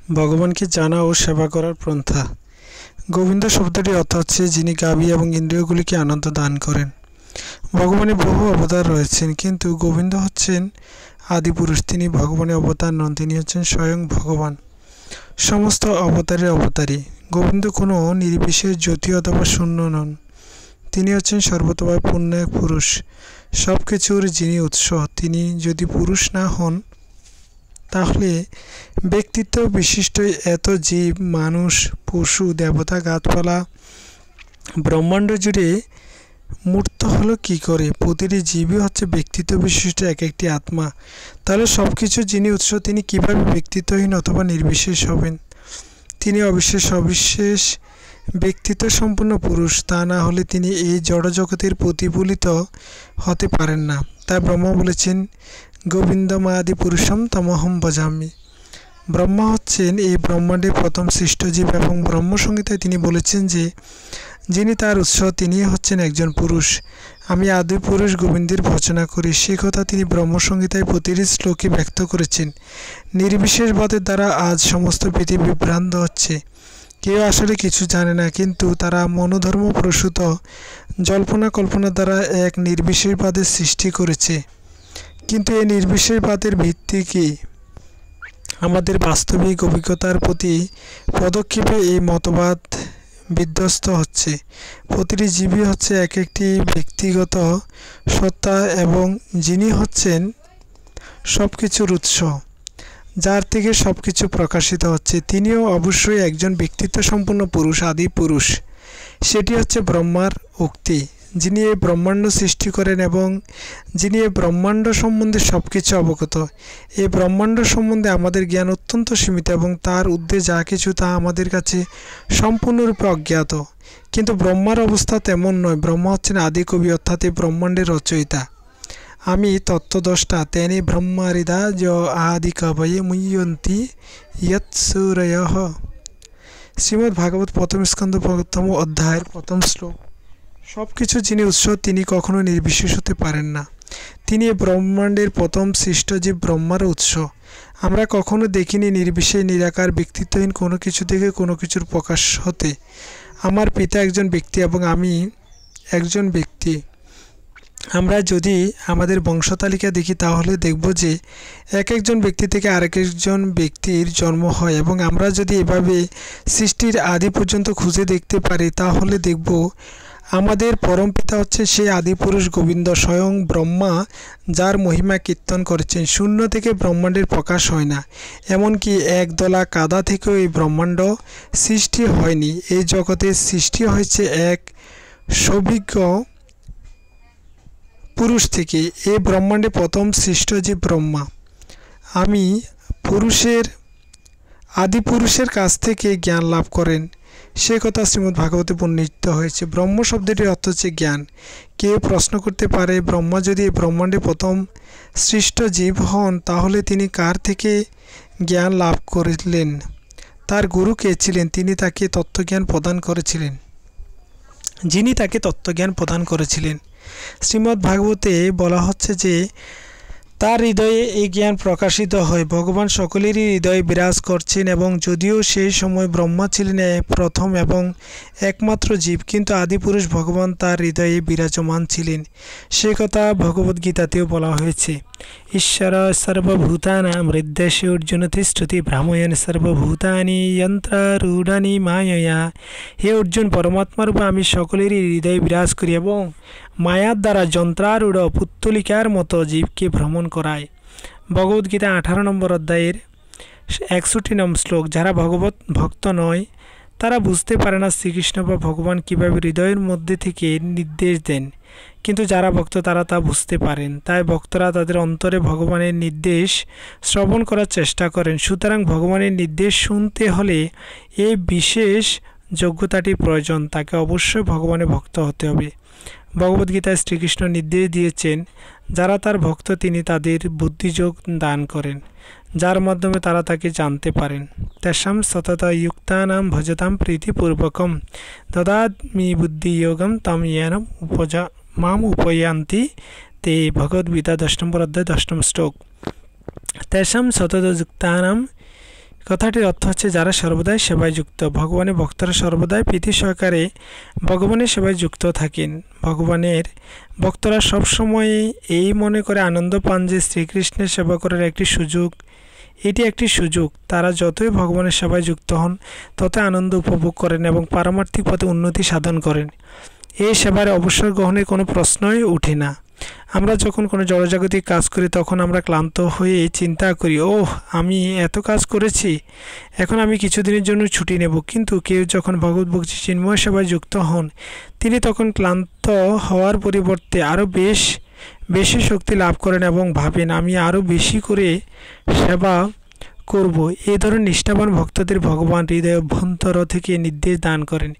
ভগবানকে জানা ও সেবা করার পন্থা। গোবিন্দ শব্দটির অর্থ হচ্ছে যিনি কাবি এবং ইন্দ্রিয়গুলিকে আনন্দ দান করেন। ভগবানের বহু অবতার রয়েছেন, কিন্তু গোবিন্দ হচ্ছেন আদিপুরুষ। তিনি ভগবানের অবতার নন, তিনি হচ্ছেন স্বয়ং ভগবান, সমস্ত অবতারের অবতারী। গোবিন্দ কোনো নির্বিশেষ জ্যোতি অথবা শূন্য নন, তিনি হচ্ছেন সর্বতোভাবে পূর্ণ এক পুরুষ, সব কিছুর যিনি উৎস। তিনি যদি পুরুষ না হন তাহলে ব্যক্তিত্ব বিশিষ্ট এত জীব, মানুষ, পশু, দেবতা, গাছপালা, ব্রহ্মাণ্ড জুড়ে মূর্ত হলো কী করে? প্রতিটি জীবই হচ্ছে ব্যক্তিত্ব বিশিষ্ট এক একটি আত্মা। তাহলে সব কিছু যিনি উৎস, তিনি কীভাবে ব্যক্তিত্বহীন অথবা নির্বিশেষ হবেন? তিনি অবিশেষ ব্যক্তিত্ব সম্পন্ন পুরুষ। তা না হলে তিনি এই জড়জগতের প্রতিফলিত হতে পারেন না। তাই ব্রহ্মা বলেছেন, গোবিন্দমাদি পুরুষম তমহম ভজামি। ব্রহ্মা হচ্ছেন এই ব্রহ্মাণ্ডের প্রথম সৃষ্ট জীব এবং ব্রহ্মসংহিতায় তিনি বলেছেন যে যিনি তার উৎস তিনি হচ্ছেন একজন পুরুষ। আমি আদি পুরুষ গোবিন্দের ভজনা করি, সে কথা তিনি ব্রহ্মসংহিতায় প্রতিটি শ্লোকে ব্যক্ত করেছেন। নির্বিশেষবাদের দ্বারা আজ সমস্ত পৃথিবী বিভ্রান্ত হচ্ছে। কেউ আসলে কিছু জানে না, কিন্তু তারা মনোধর্ম প্রসূত জল্পনা কল্পনা দ্বারা এক নির্বিশেষবাদের সৃষ্টি করেছে। কিন্তু এই নির্বিশেষবাদের ভিত্তি কী? আমাদের বাস্তবিক অভিজ্ঞতার প্রতি পদক্ষেপে এই মতবাদ বিধ্বস্ত হচ্ছে। প্রতিটি জীবই হচ্ছে এক একটি ব্যক্তিগত সত্তা এবং যিনি হচ্ছেন সব কিছুর উৎস, যার থেকে সব কিছু প্রকাশিত হচ্ছে, তিনিও অবশ্যই একজন ব্যক্তিত্ব সম্পন্ন পুরুষ, আদি পুরুষ। সেটি হচ্ছে ব্রহ্মার উক্তি। যিনি এই ব্রহ্মাণ্ড সৃষ্টি করেন এবং যিনি এই ব্রহ্মাণ্ড সম্বন্ধে সব কিছু অবগত। এই ব্রহ্মাণ্ড সম্বন্ধে আমাদের জ্ঞান অত্যন্ত সীমিত এবং তার ঊর্ধ্বে যা কিছু তা আমাদের কাছে সম্পূর্ণরূপে অজ্ঞাত। কিন্তু ব্রহ্মার অবস্থা তেমন নয়। ব্রহ্মা হচ্ছেন আদি কবি, অর্থাৎ এই ব্রহ্মাণ্ডের রচয়িতা। আমি তত্ত্বদ্রষ্টা তেনে ব্রহ্মারিদা য আদি কবয়ে মুহ্যন্তি ইয়ৎ সূরয়ঃ। শ্রীমদ্ ভাগবত প্রথম স্কন্ধ প্রথম অধ্যায়ের প্রথম শ্লোক। সব কিছু যিনি উৎস তিনি কখনো নির্বিশেষ হতে পারেন না। তিনি এই ব্রহ্মাণ্ডের প্রথম সৃষ্ট জীব, ব্রহ্মার উৎস। আমরা কখনো দেখিনি নির্বিশেষ নিরাকার ব্যক্তিত্বহীন কোনো কিছু থেকে কোনো কিছুর প্রকাশ হতে। আমার পিতা একজন ব্যক্তি এবং আমি একজন ব্যক্তি। আমরা যদি আমাদের বংশতালিকা দেখি তাহলে দেখব যে এক একজন ব্যক্তি থেকে আরেক একজন ব্যক্তির জন্ম হয় এবং আমরা যদি এভাবে সৃষ্টির আদি পর্যন্ত খুঁজে দেখতে পারি তাহলে দেখব আমাদের পরম পিতা হচ্ছে সেই আদিপুরুষ গোবিন্দ, স্বয়ং ব্রহ্মা, যার মহিমা কীর্তন করেছেন। শূন্য থেকে ব্রহ্মাণ্ডের প্রকাশ হয় না, এমনকি একদলা কাদা থেকেও এই ব্রহ্মাণ্ড সৃষ্টি হয়নি। এই জগতের সৃষ্টি হয়েছে এক সবিজ্ঞ পুরুষ থেকে। এই ব্রহ্মাণ্ডে প্রথম সৃষ্ট যে ব্রহ্মা। আমি আদিপুরুষের কাছ থেকে জ্ঞান লাভ করেন, সে কথা শ্রীমদ্ ভাগবতে বর্ণিত হয়েছে। ব্রহ্ম শব্দটির অর্থ হচ্ছে জ্ঞান। কেউ প্রশ্ন করতে পারে, ব্রহ্মা যদি এই ব্রহ্মাণ্ডে প্রথম সৃষ্ট জীব হন তাহলে তিনি কার থেকে জ্ঞান লাভ করলেন? তার গুরু কে ছিলেন? যিনি তাকে তত্ত্বজ্ঞান প্রদান করেছিলেন। শ্রীমদ্ ভাগবতে বলা হচ্ছে যে তার হৃদয়ে এই জ্ঞান প্রকাশিত হয়। ভগবান সকলেরই হৃদয়ে বিরাজ করছেন এবং যদিও সেই সময় ব্রহ্মা ছিলেন প্রথম এবং একমাত্র জীব, কিন্তু আদিপুরুষ ভগবান তার হৃদয়ে বিরাজমান ছিলেন। সে কথা ভগবদ্গীতাতেও বলা হয়েছে। ঈশ্বর সর্বভূতানাং হৃদ্দেশে অর্জুন তিষ্ঠতি ভ্রাময়ন সর্বভূতানি যন্ত্রারূঢ়ানি মায়য়া। হে অর্জুন, পরমাত্মারূপে আমি সকলেরই হৃদয়ে বিরাজ করি এবং মায়ার দ্বারা যন্ত্রারূঢ় পুত্তলিকার মতো জীবকে ভ্রমণ করায়। ভগবদ্গীতা 18 নম্বর অধ্যায়ের 61 নম্বর শ্লোক। যারা ভগবত ভক্ত নয় তারা বুঝতে পারে না শ্রীকৃষ্ণ বা ভগবান কীভাবে হৃদয়ের মধ্যে থেকে নির্দেশ দেন, কিন্তু যারা ভক্ত তারা তা বুঝতে পারেন। তাই ভক্তরা তাদের অন্তরে ভগবানের নির্দেশ শ্রবণ করার চেষ্টা করেন। সুতরাং ভগবানের নির্দেশ শুনতে হলে এই বিশেষ যোগ্যতাটি প্রয়োজন। তাকে অবশ্যই ভগবানের ভক্ত হতে হবে। ভগবদ্গীতায় শ্রীকৃষ্ণ নির্দেশ দিয়েছেন, যারা তার ভক্ত তিনি তাদের বুদ্ধিযোগ দান করেন, যার মাধ্যমে তারা তাকে জানতে পারেন। তেষাং সতত যুক্তানাং ভজতাম প্রীতিপূর্বকম দদামি বুদ্ধিযোগম তম येन মাম উপয়ান্তি তে। ভগবদ্গীতা 10 নম্বর অধ্যায় 10 নম্বর শ্লোক। তেষাং সতত যুক্তানাং কথাটির অর্থ হচ্ছে যারা সর্বদাই সেবায় যুক্ত। ভগবানের ভক্তরা সর্বদাই প্রীতি সহকারে ভগবানের সেবায় যুক্ত থাকেন। ভগবানের ভক্তরা সবসময় এই মনে করে আনন্দ পান যে শ্রীকৃষ্ণের সেবা করার একটি সুযোগ, এটি একটি সুযোগ। তারা যতই ভগবানের সেবায় যুক্ত হন ততই আনন্দ উপভোগ করেন এবং পারমার্থিক পথে উন্নতি সাধন করেন। এই সেবার অবসর গ্রহণের কোনো প্রশ্নই ওঠে না। আমরা যখন কোনো জড়জাগতিক কাজ করি তখন আমরা ক্লান্ত হয়ে চিন্তা করি, ওহ আমি এত কাজ করেছি, এখন আমি কিছুদিনের জন্য ছুটি নেব। কিন্তু কেউ যখন ভগবত ভক্তি চিন্ময় সেবায় যুক্ত হন তিনি তখন ক্লান্ত হওয়ার পরিবর্তে আরও বেশি শক্তি লাভ করেন এবং ভাবেন আমি আরও বেশি করে সেবা করব। এই ধরনের নিষ্ঠাবান ভক্তদের ভগবান হৃদয় অভ্যন্তর থেকে নির্দেশ দান করেন,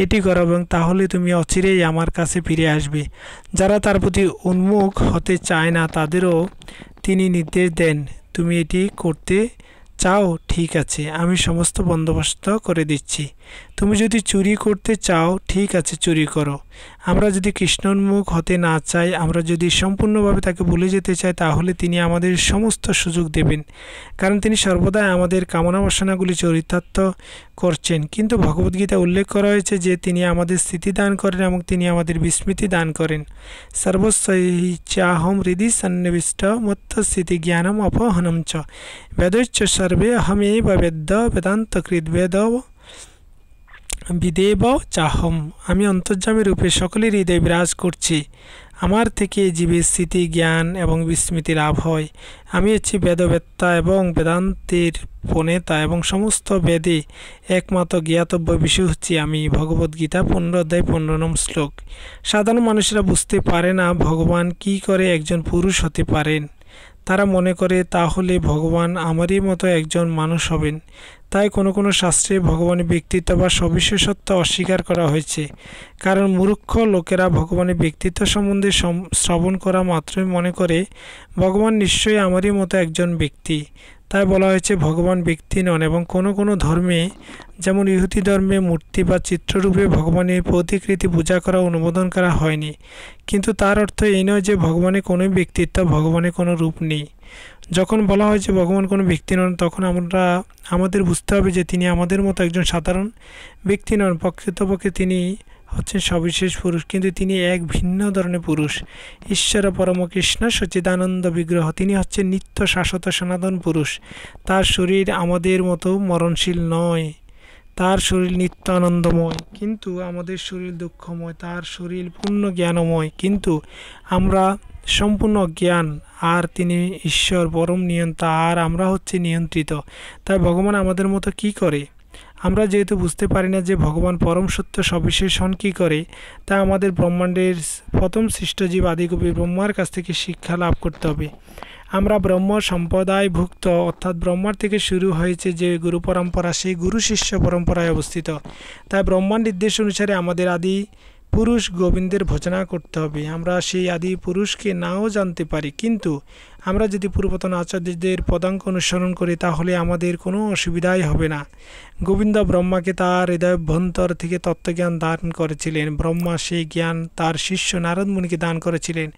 এটি করো এবং তাহলে তুমি অচিরেই আমার কাছে ফিরে আসবে। যারা তার প্রতি উন্মুখ হতে চায় না তাদেরও তিনি নির্দেশ দেন, তুমি এটি করতে চাও, ঠিক আছে, আমি সমস্ত বন্দোবস্ত করে দিচ্ছি। তুমি যদি চুরি করতে চাও, ঠিক আছে, চুরি করো। আমরা যদি কৃষ্ণোন্মুখ হতে না চাই, আমরা যদি সম্পূর্ণভাবে তাকে ভুলে যেতে চাই, তাহলে তিনি আমাদের সমস্ত সুযোগ দেবেন, কারণ তিনি সর্বদাই আমাদের কামনা বাসনাগুলি চরিতার্থ করছেন। কিন্তু ভগবদ্গীতা উল্লেখ করা হয়েছে যে তিনি আমাদের স্থিতি দান করেন এবং তিনি আমাদের বিস্মৃতি দান করেন। সর্বস্বৈচাহম হৃদি সন্নিবিষ্ট মত্তস্থিতি জ্ঞানম অপহনম চ বেদৈশ্চ সর্বে অহমেব বেদ্য বেদান্তকৃত বেদ বিদেব চাহম। আমি অন্তর্যামী রূপে সকলের হৃদয়ে বিরাজ করছি। আমার থেকে জীবের স্থিতি জ্ঞান এবং বিস্মৃতি লাভ হয়। আমি হচ্ছি বেদবেত্তা এবং বেদান্তের প্রণেতা এবং সমস্ত বেদে একমাত্র জ্ঞাতব্য বিষয় হচ্ছি আমি। ভগবদ্গীতা 15 অধ্যায় 15 শ্লোক। সাধারণ মানুষেরা বুঝতে পারে না ভগবান কি করে একজন পুরুষ হতে পারেন। তারা মনে করে তাহলে ভগবান আমারই মতো একজন মানুষ হবেন। তাই কোনো শাস্ত্রে ভগবানের ব্যক্তিত্ব বা সবিশেষত্ব অস্বীকার করা হয়েছে, কারণ মূর্খ লোকেরা ভগবানের ব্যক্তিত্ব সম্বন্ধে শ্রবণ করা মাত্রই মনে করে ভগবান নিশ্চয়ই আমারই মতো একজন ব্যক্তি। তাই বলা হয়েছে ভগবান ব্যক্তি নন এবং কোনো ধর্মে, যেমন ইহুদি ধর্মে মূর্তি বা চিত্ররূপে ভগবানের প্রতিকৃতি পূজা করা অনুমোদন করা হয়নি। কিন্তু তার অর্থ এই নয় যে ভগবানের কোনো ব্যক্তিত্ব, ভগবানের কোনো রূপ নেই। যখন বলা হয় যে ভগবান কোনো ব্যক্তি নন, তখন আমাদের বুঝতে হবে যে তিনি আমাদের মতো একজন সাধারণ ব্যক্তি নন। প্রকৃতপক্ষে তিনি হচ্ছেন সবিশেষ পুরুষ, কিন্তু তিনি এক ভিন্ন ধরনের পুরুষ। ঈশ্বর পরম কৃষ্ণ সচ্চিদানন্দ বিগ্রহ, তিনি হচ্ছেন নিত্য শাশ্বত সনাতন পুরুষ। তার শরীর আমাদের মতো মরণশীল নয়, তার শরীর নিত্য আনন্দময়, কিন্তু আমাদের শরীর দুঃখময়। তার শরীর পূর্ণ জ্ঞানময়, কিন্তু আমরা সম্পূর্ণ জ্ঞান, আর তিনি ঈশ্বর পরম নিয়ন্তা, আর আমরা হচ্ছে নিয়ন্ত্রিত। তাই ভগবান আমাদের মতো কি করে? আমরা যেহেতু বুঝতে পারি না যে ভগবান পরম সত্য সবিশেষ হন কী করে, তাই আমাদের ব্রহ্মাণ্ডের প্রথম সৃষ্টজীব আদিকবি ব্রহ্মার কাছ থেকে শিক্ষা লাভ করতে হবে। আমরা ব্রহ্ম সম্প্রদায়ভুক্ত, অর্থাৎ ব্রহ্মার থেকে শুরু হয়েছে যে গুরু পরম্পরা, সেই গুরু শিষ্য পরম্পরায় অবস্থিত। তাই ব্রহ্মার নির্দেশ অনুসারে আমাদের আদি পুরুষ গোবিন্দের ভজনা করতে হবে। আমরা সেই আদি পুরুষকে নাও জানতে পারি, কিন্তু আমরা যদি পূর্বতন আচার্যদের পদাঙ্ক অনুসরণ করি তাহলে আমাদের কোনো অসুবিধাই হবে না। গোবিন্দ ব্রহ্মাকে তার হৃদয়ভ্যন্তর থেকে তত্ত্বজ্ঞান দান করেছিলেন। ব্রহ্মা সেই জ্ঞান তার শিষ্য নারদ মুনিকে দান করেছিলেন।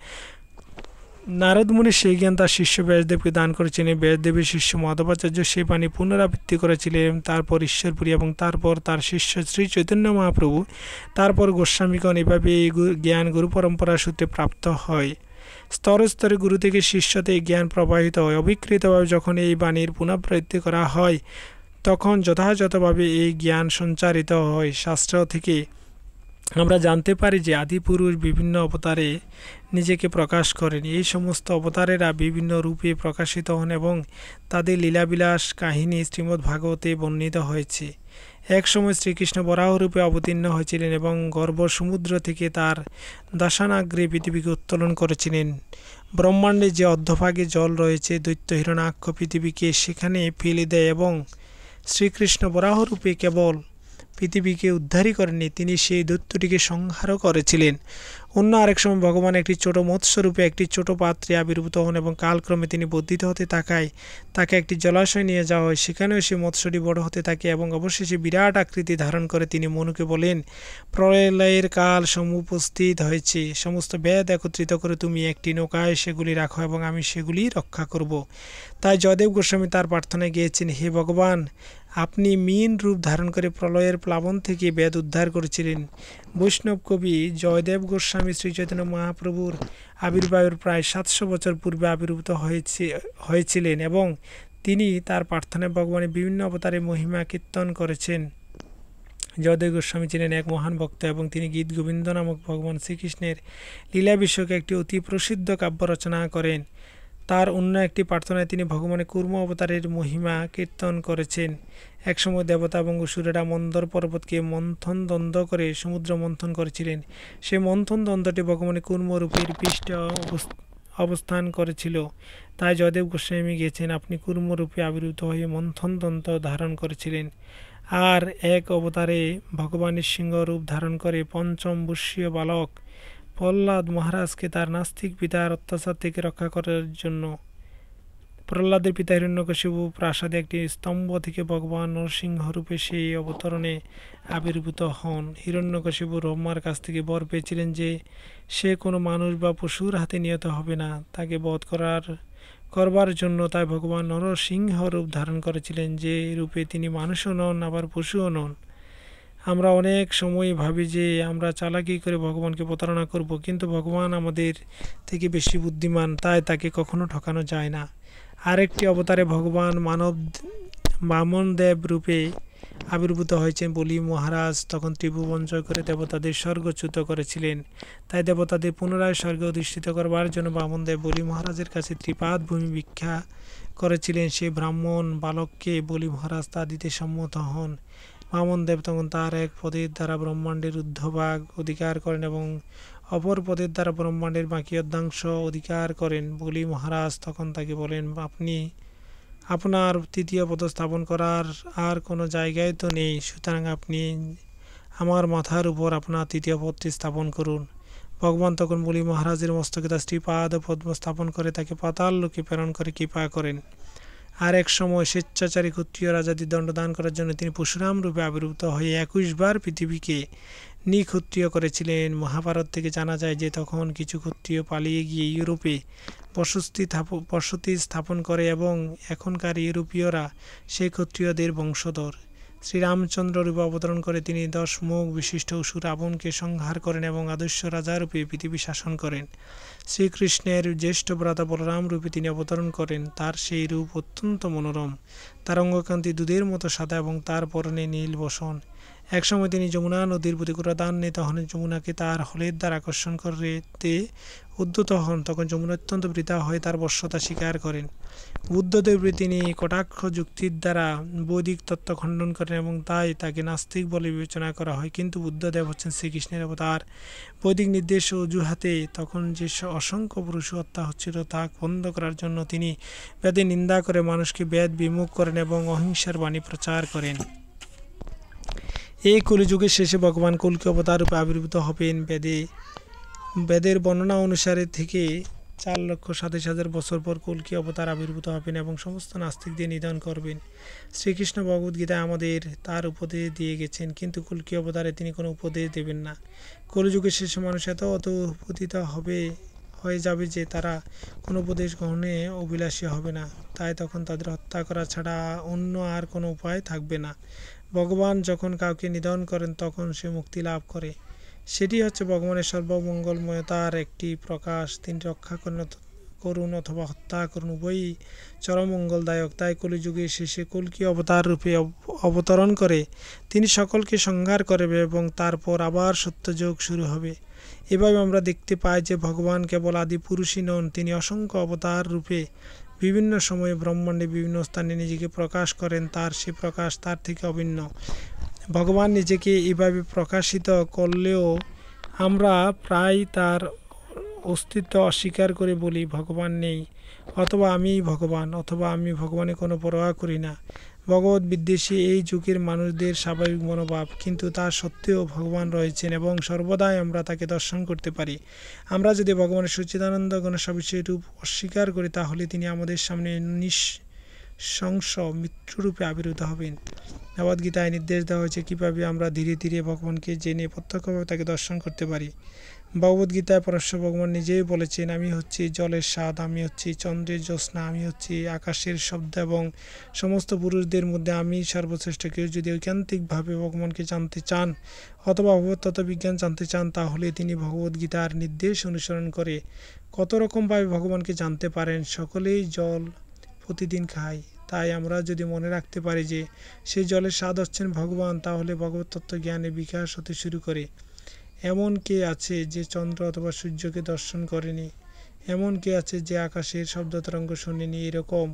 নারদ মুনি সেই জ্ঞান তার শিষ্য ব্যাসদেবকে দান করেছিলেন। ব্যাসদেবের শিষ্য মাধবাচার্য সেই বাণী পুনরাবৃত্তি করেছিলেন। তারপর ঈশ্বরপুরী এবং তারপর তার শিষ্য শ্রী চৈতন্য মহাপ্রভু, তারপর গোস্বামীগণ। এভাবে এই জ্ঞান গুরু পরম্পরা সূত্রে প্রাপ্ত হয়। স্তরে স্তরে গুরু থেকে শিষ্যতে এই জ্ঞান প্রবাহিত হয়। অবিকৃতভাবে যখন এই বাণীর পুনরাবৃত্তি করা হয় তখন যথাযথভাবে এই জ্ঞান সঞ্চারিত হয়। শাস্ত্র থেকে আমরা জানতে পারি যে আদিপুরুষ বিভিন্ন অবতারে নিজেকে প্রকাশ করেন। এই সমস্ত অবতারেরা বিভিন্ন রূপে প্রকাশিত হন এবং তাদের লীলাবিলাস কাহিনী শ্রীমদ্ ভাগবতে বর্ণিত হয়েছে। এক সময় শ্রীকৃষ্ণ বরাহ রূপে অবতীর্ণ হয়েছিলেন এবং গর্ভ সমুদ্র থেকে তার দশানাগ্রে পৃথিবীকে উত্তোলন করেছিলেন। ব্রহ্মাণ্ডে যে অর্ধভাগে জল রয়েছে, দৈত্য হিরণাক্ষ পৃথিবীকে সেখানে ফেলে দেয় এবং শ্রীকৃষ্ণ বরাহ রূপে কেবল পৃথিবীকে উদ্ধারই করেননি, তিনি সেই দৈত্যটিকে সংহারও করেছিলেন। অন্য আরেক সময় ভগবান একটি ছোট মৎস্যরূপে একটি ছোট পাত্রে আবির্ভূত হন এবং কালক্রমে তিনি বর্ধিত হতে থাকায় তাকে একটি জলাশয় নিয়ে যাওয়া হয়। সেখানেও সেই মৎস্যটি বড় হতে থাকে এবং অবশেষে বিরাট আকৃতি ধারণ করে তিনি মনুকে বলেন, প্রলয়ের কাল সমুপস্থিত হয়েছে, সমস্ত বেদ একত্রিত করে তুমি একটি নৌকায় সেগুলি রাখো এবং আমি সেগুলি রক্ষা করব। তাই জয়দেব গোস্বামী তার প্রার্থনায় গিয়েছেন, হে ভগবান, আপনি মীন রূপ ধারণ করে প্রলয়ের প্লাবন থেকে বেদ উদ্ধার করেছিলেন। বৈষ্ণব কবি জয়দেব গোস্বামী শ্রী চৈতন্য মহাপ্রভুর আবির্ভাবের প্রায় 700 বছর পূর্বে আবির্ভূত হয়েছিলেন এবং তিনি তার প্রার্থনায় ভগবানের বিভিন্ন অবতারে মহিমা কীর্তন করেছেন। জয়দেব গোস্বামী ছিলেন এক মহান ভক্ত এবং তিনি গীত গোবিন্দ নামক ভগবান শ্রীকৃষ্ণের লীলা বিষয়ক একটি অতি প্রসিদ্ধ কাব্য রচনা করেন। তার অন্য একটি প্রার্থনায় তিনি ভগবানের কুর্ম অবতারের মহিমা কীর্তন করেছেন। একসময় দেবতা এবং অসুরেরা মন্দর পর্বতকে মন্থন দ্বন্দ্ব করে সমুদ্র মন্থন করেছিলেন। সেই মন্থন দ্বন্দ্বটি ভগবানের কুর্ম রূপের পৃষ্ঠে অবস্থান করেছিল। তাই জয়দেব গোস্বামী গেছেন, আপনি কুর্ম রূপে আবির্ভূত হয়ে মন্থন দ্বন্দ্ব ধারণ করেছিলেন। আর এক অবতারে ভগবানের সিংহ রূপ ধারণ করে পঞ্চম বর্ষীয় বালক প্রহ্লাদ মহারাজকে তার নাস্তিক পিতার অত্যাচার থেকে রক্ষা করার জন্য প্রহ্লাদের পিতা হিরণ্যকশিপু প্রাসাদে একটি স্তম্ভ থেকে ভগবান নরসিংহরূপে সেই অবতরণে আবির্ভূত হন। হিরণ্যকশিপু ব্রহ্মার কাছ থেকে বর পেয়েছিলেন যে সে কোনো মানুষ বা পশুর হাতে নিহত হবে না, তাকে বধ করবার জন্য। তাই ভগবান নরসিংহ রূপ ধারণ করেছিলেন, যে রূপে তিনি মানুষও নন আবার পশুও নন। আমরা অনেক সময় ভাবি যে আমরা চালাকি করে ভগবানকে প্রতারণা করব, কিন্তু ভগবান আমাদের থেকে বেশি বুদ্ধিমান, তাই তাকে কখনো ঠকানো যায় না। আরেকটি অবতারে ভগবান বামনদেব রূপে আবির্ভূত হয়েছেন। বলি মহারাজ তখন ত্রিভুবন জয় করে দেবতাদের স্বর্গচ্যুত করেছিলেন। তাই দেবতাদের পুনরায় স্বর্গে অধিষ্ঠিত করবার জন্য বামনদেব বলি মহারাজের কাছে ত্রিপাদ ভূমি ভিক্ষা করেছিলেন। সেই ব্রাহ্মণ বালককে বলি মহারাজ তা দিতে সম্মত হন। বামনদেব তখন তার এক পদের দ্বারা ব্রহ্মাণ্ডের ঊর্ধ্বভাগ অধিকার করেন এবং অপর পদের দ্বারা ব্রহ্মাণ্ডের বাকি অর্ধাংশ অধিকার করেন। বলি মহারাজ তখন তাকে বলেন, আপনি আপনার তৃতীয় পদ স্থাপন করার আর কোনো জায়গায় তো নেই, সুতরাং আপনি আমার মাথার উপর আপনার তৃতীয় পদটি স্থাপন করুন। ভগবান তখন বলি মহারাজের মস্তকে তার শ্রীপাদ পদ্ম স্থাপন করে তাকে পাতাল লোকে প্রেরণ করে কৃপা করেন। আর এক সময় স্বেচ্ছাচারী ক্ষত্রিয় রাজাদের দণ্ডদান করার জন্য তিনি পরশুরাম রূপে আবির্ভূত হয়ে 21 বার পৃথিবীকে নিক্ষত্রিয় করেছিলেন। মহাভারত থেকে জানা যায় যে তখন কিছু ক্ষত্রিয় পালিয়ে গিয়ে ইউরোপে বসতি স্থাপন করে এবং এখনকার ইউরোপীয়রা সেই ক্ষত্রিয়দের বংশধর। শ্রীরামচন্দ্র রূপে অবতরণ করে তিনি 10 মুখ বিশিষ্ট অসুর রাবণকে সংহার করেন এবং আদর্শ রাজারূপে পৃথিবী শাসন করেন। শ্রীকৃষ্ণের জ্যেষ্ঠ ভ্রাতা বলরাম রূপে তিনি অবতরণ করেন। তার সেই রূপ অত্যন্ত মনোরম, তার অঙ্গকান্তি দুধের মতো সাদা এবং তার পরনে নীল বসন। একসময় তিনি যমুনা নদীর প্রতি ক্রোধান্বিত হন, যমুনাকে তার হলের দ্বারা আকর্ষণ করতে উদ্যত হন। তখন যমুনা অত্যন্ত বৃথা হয়ে তার বশ্যতা স্বীকার করেন। বুদ্ধদেব তিনি কটাক্ষ যুক্তির দ্বারা বৈদিক তত্ত্ব খণ্ডন করেন এবং তাই তাকে নাস্তিক বলে বিবেচনা করা হয়। কিন্তু বুদ্ধদেব হচ্ছেন শ্রীকৃষ্ণের অবতার। বৈদিক নির্দেশ ও অজুহাতে তখন যে অসংখ্য পুরুষ হত্যা হচ্ছিল তা বন্ধ করার জন্য তিনি বেদের নিন্দা করে মানুষকে বেদ বিমুখ করেন এবং অহিংসার বাণী প্রচার করেন। এই কলিযুগের শেষে ভগবান কল্কি অবতার রূপে আবির্ভূত হবেন। বেদের বর্ণনা অনুসারে থেকে 4,27,000 বছর পর কল্কি অবতার আবির্ভূত হবেন এবং সমস্ত নাস্তিকদের নিধন করবেন। শ্রীকৃষ্ণ ভগবদ্গীতায় আমাদের তার উপদেশ দিয়ে গেছেন, কিন্তু কল্কি অবতারে তিনি কোনো উপদেশ দেবেন না। কলিযুগের শেষে মানুষ এত অধঃপতিত হয়ে যাবে যে তারা কোনো উপদেশ গ্রহণে অভিলাষী হবে না। তাই তখন তাদের হত্যা করা ছাড়া অন্য আর কোনো উপায় থাকবে না। ভগবান যখন কাউকে নিধন করেন তখন সে মুক্তি লাভ করে। সেটি হচ্ছে ভগবানের সর্বমঙ্গলময়তার একটি প্রকাশ। তিনি রক্ষা করুন অথবা হত্যা করুন, উভয়ই চরম মঙ্গলদায়ক। তাই কলিযুগের শেষে কল্কি অবতার রূপে অবতরণ করে তিনি সকলকে সংহার করবে এবং তারপর আবার সত্যযুগ শুরু হবে। এভাবে আমরা দেখতে পাই যে ভগবান কেবল আদি পুরুষই নন, তিনি অসংখ্য অবতার রূপে বিভিন্ন সময়ে ব্রহ্মাণ্ডে বিভিন্ন স্থানে নিজেকে প্রকাশ করেন। তার সে প্রকাশ তার থেকে অভিন্ন। ভগবান নিজেকে এভাবে প্রকাশিত করলেও আমরা প্রায় তার অস্তিত্ব অস্বীকার করে বলি ভগবান নেই, অথবা আমি ভগবান, অথবা আমি ভগবানের কোনো পরোয়া করি না। ভগবত বিদ্বেষী এই যুগের মানুষদের স্বাভাবিক মনোভাব, কিন্তু তা সত্ত্বেও ভগবান রয়েছেন এবং সর্বদাই আমরা তাকে দর্শন করতে পারি। আমরা যদি ভগবানের সচ্চিদানন্দ গণসবিশেষ রূপ অস্বীকার করি, তাহলে তিনি আমাদের সামনে নৃশংস মৃত্যুরূপে আবির্ভূত হবেন। ভগবদ্গীতায় নির্দেশ দেওয়া হয়েছে কীভাবে আমরা ধীরে ধীরে ভগবানকে জেনে প্রত্যক্ষভাবে তাকে দর্শন করতে পারি। ভগবদ্গীতায় পরমেশ্বর ভগবান নিজেই বলেছেন, আমি হচ্ছি জলের স্বাদ, আমি হচ্ছি চন্দ্রের জ্যোৎস্না, আমি হচ্ছি আকাশের শব্দ এবং সমস্ত পুরুষদের মধ্যে আমি সর্বশ্রেষ্ঠ। কেউ যদি ঐকান্তিকভাবে ভগবানকে জানতে চান অথবা ভগবত তত্ত্ববিজ্ঞান জানতে চান, তাহলে তিনি ভগবদ্গীতার নির্দেশ অনুসরণ করে কত রকমভাবে ভগবানকে জানতে পারেন। সকলেই জল প্রতিদিন খায়, তাই আমরা যদি মনে রাখতে পারি যে সেই জলের স্বাদ হচ্ছেন ভগবান, তাহলে ভগবত তত্ত্ব জ্ঞানের বিকাশ হতে শুরু করে। এমন কে আছে যে চন্দ্র অথবা সূর্যকে দর্শন করেনি? এমন কে আছে যে আকাশের শব্দ তরঙ্গ শোনেনি? এরকম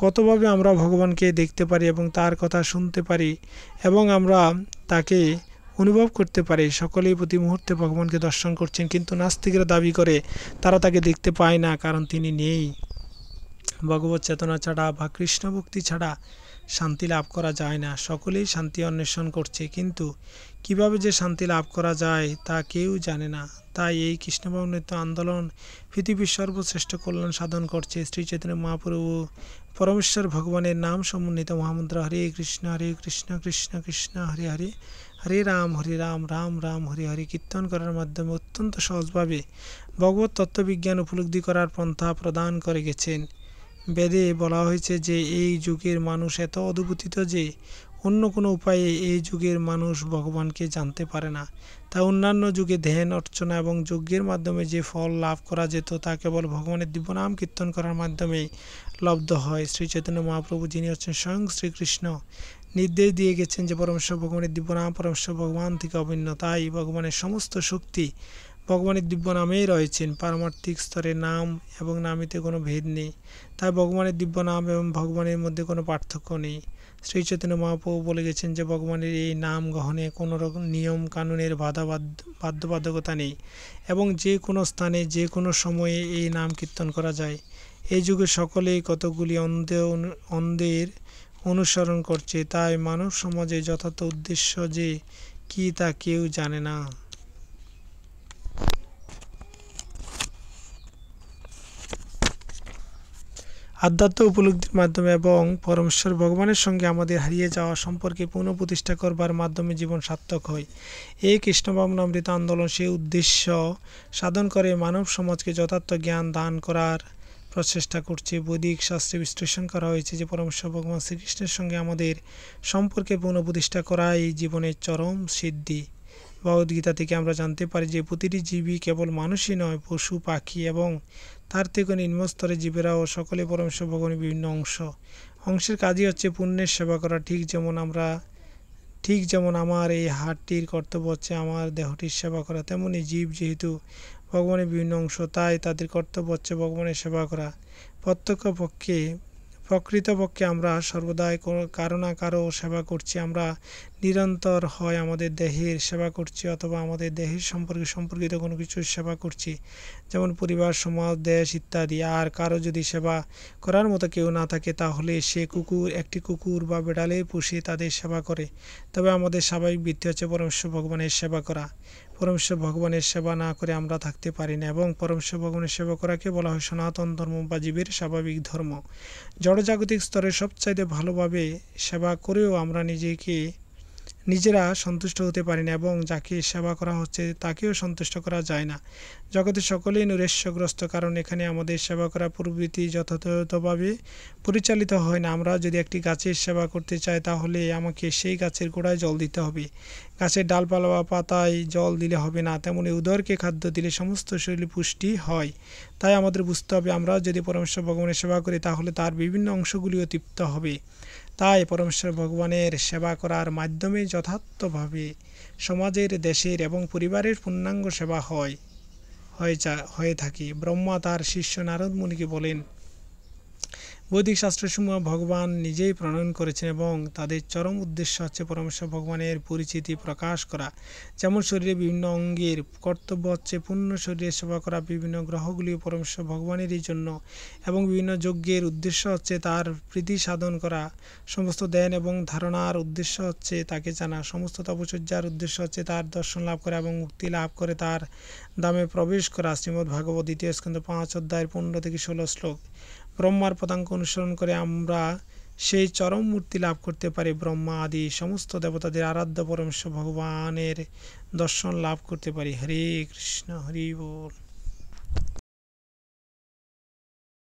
কতভাবে আমরা ভগবানকে দেখতে পারি এবং তার কথা শুনতে পারি এবং আমরা তাকে অনুভব করতে পারি। সকলেই প্রতি মুহূর্তে ভগবানকে দর্শন করছেন, কিন্তু নাস্তিকরা দাবি করে তারা তাকে দেখতে পায় না, কারণ তিনি নেই। ভগবত চেতনা ছাড়া বা কৃষ্ণ ভক্তি ছাড়া শান্তি লাভ করা যায় না। সকলেই শান্তি অন্বেষণ করছে, কিন্তু কিভাবে যে শান্তি লাভ করা যায় তা কেউ জানে না। তাই এই কৃষ্ণভাবনিত আন্দোলন পৃথিবীর সর্বশ্রেষ্ঠ কল্যাণ সাধন করছে। শ্রী চৈতন্য মহাপ্রভু পরমেশ্বর ভগবানের নাম সমন্বিত মহামন্ত্র হরে কৃষ্ণ কৃষ্ণ কৃষ্ণ হরে হরে, হরে রাম রাম রাম হরে হরে কীর্তন করার মাধ্যমে অত্যন্ত সহজভাবে ভগবত তত্ত্ববিজ্ঞান উপলব্ধি করার পন্থা প্রদান করে গেছেন। বেদে বলা হয়েছে যে এই যুগের মানুষ এত অদ্ভুত যে অন্য কোনো উপায়ে এই যুগের মানুষ ভগবানকে জানতে পারে না। তাই অন্যান্য যুগে ধ্যান অর্চনা এবং যজ্ঞের মাধ্যমে যে ফল লাভ করা যেত, তা কেবল ভগবানের দিব্যনাম কীর্তন করার মাধ্যমে লব্ধ হয়। শ্রী চৈতন্য মহাপ্রভু, যিনি হচ্ছেন স্বয়ং শ্রীকৃষ্ণ, নির্দেশ দিয়ে গেছেন যে পরমেশ্বর ভগবানের দিব্যনাম পরমেশ্বর ভগবান থেকে অভিন্ন। তাই ভগবানের সমস্ত শক্তি ভগবানের দিব্য নামেই রয়েছেন। পারমার্থিক স্তরে নাম এবং নামিতে কোনো ভেদ নেই। তাই ভগবানের দিব্য নাম এবং ভগবানের মধ্যে কোনো পার্থক্য নেই। শ্রী চৈতন্য মহাপ্রভু বলে গেছেন যে ভগবানের এই নাম গ্রহণে কোনো রকম নিয়ম কানুনের বাধ্যবাধকতা নেই এবং যে কোনো স্থানে যে কোনো সময়ে এই নাম কীর্তন করা যায়। এই যুগে সকলেই কতগুলি অন্ধের অনুসরণ করছে, তাই মানব সমাজের যথার্থ উদ্দেশ্য যে কি তা কেউ জানে না। আধ্যাত্ম উপলব্ধির মাধ্যমে এবং পরমেশ্বর ভগবানের সঙ্গে আমাদের হারিয়ে যাওয়া সম্পর্কে পুনঃপ্রতিষ্ঠা করবার মাধ্যমে জীবন সার্থক হয়। এই কৃষ্ণভাবনামৃত আন্দোলন সেই উদ্দেশ্য সাধন করে মানব সমাজকে যথার্থ জ্ঞান দান করার প্রচেষ্টা করছে। বৈদিক শাস্ত্রে বিশ্লেষণ করা হয়েছে যে পরমেশ্বর ভগবান শ্রীকৃষ্ণের সঙ্গে আমাদের সম্পর্কে পুনঃপ্রতিষ্ঠা করাই জীবনের চরম সিদ্ধি। ভগবদ্গীতা থেকে আমরা জানতে পারি যে প্রতিটি জীবই কেবল মানুষই নয়, পশু পাখি এবং তার থেকে নিম্নস্তরের জীবেরাও সকলে পরমেশ্বর ভগবানের বিভিন্ন অংশের কাজই হচ্ছে পুণ্যের সেবা করা। ঠিক যেমন আমার এই হাড়টির কর্তব্য হচ্ছে আমার দেহটির সেবা করা, তেমনি জীব যেহেতু ভগবানের বিভিন্ন অংশ, তাই তাদের কর্তব্য হচ্ছে ভগবানের সেবা করা। প্রকৃতপক্ষে আমরা সর্বদাই কারো না কারো সেবা করছি। আমরা নিরন্তর হয় আমাদের দেহের সেবা করছি অথবা আমাদের দেহের সম্পর্কিত কোনো কিছুর সেবা করছি, যেমন পরিবার, সমাজ, দেশ ইত্যাদি। আর কারো যদি সেবা করার মতো কেউ না থাকে, তাহলে সে একটি কুকুর বা বেড়ালের পুষে তাদের সেবা করে। তবে আমাদের স্বাভাবিক বৃত্তি হচ্ছে পরমেশ্বর ভগবানের সেবা করা। পরমেশ্বর ভগবানের সেবা না করে আমরা থাকতে পারি না এবং পরমেশ্বর ভগবানের সেবা করাকে বলা হয় সনাতন ধর্ম বা জীবের স্বাভাবিক ধর্ম। জড়জাগতিক স্তরে সবচাইতে ভালোভাবে সেবা করেও আমরা নিজেরা সন্তুষ্ট হতে পারি না এবং যাকে সেবা করা হচ্ছে তাকেও সন্তুষ্ট করা যায় না। জগতে সকলেই নৈরাশ্যগ্রস্ত, কারণ এখানে আমাদের সেবা করার প্রবৃত্তি যথাযথভাবে পরিচালিত হয় না। আমরা যদি একটি গাছের সেবা করতে চাই, তাহলে আমাকে সেই গাছের গোড়ায় জল দিতে হবে। গাছের ডালপালা বা পাতায় জল দিলে হবে না। তেমনি উদরকে খাদ্য দিলে সমস্ত শরীরে পুষ্টি হয়। তাই আমাদের বুঝতে হবে, আমরা যদি পরমেশ্বর ভগবানের সেবা করি, তাহলে তার বিভিন্ন অংশগুলিও তৃপ্ত হবে। তাই পরমেশ্বর ভগবানের সেবা করার মাধ্যমে যথার্থভাবে সমাজের, দেশের এবং পরিবারের পূর্ণাঙ্গ সেবা হয়ে থাকে। ব্রহ্মা তার শিষ্য নারদ মুনিকে বলেন, বৈদিক শাস্ত্রসমূহ ভগবান নিজেই প্রণয়ন করেছেন এবং তাদের চরম উদ্দেশ্য হচ্ছে পরমেশ্বর ভগবানের পরিচিতি প্রকাশ করা। যেমন শরীরে বিভিন্ন অঙ্গের কর্তব্য হচ্ছে পূর্ণ শরীরের সেবা করা, বিভিন্ন গ্রহগুলিও পরমেশ্বর ভগবানেরই জন্য এবং বিভিন্ন যজ্ঞের উদ্দেশ্য হচ্ছে তার প্রীতি সাধন করা, সমস্ত ধ্যান এবং ধারণার উদ্দেশ্য হচ্ছে তাকে জানা, সমস্ত তপচর্যার উদ্দেশ্য হচ্ছে তার দর্শন লাভ করা এবং মুক্তি লাভ করে তার ধামে প্রবেশ করা। শ্রীমদ্ ভাগবত দ্বিতীয় স্কন্ধ 5 অধ্যায়ের 15 থেকে 16 শ্লোক। ব্রহ্মার পদাঙ্ক অনুসরণ করে আমরা সেই চরম মূর্তি লাভ করতে পারি। ব্রহ্মা আদি সমস্ত দেবতাদের আরাধ্য পরমেশ্বর ভগবানের দর্শন লাভ করতে পারি। হরে কৃষ্ণ, হরি বল।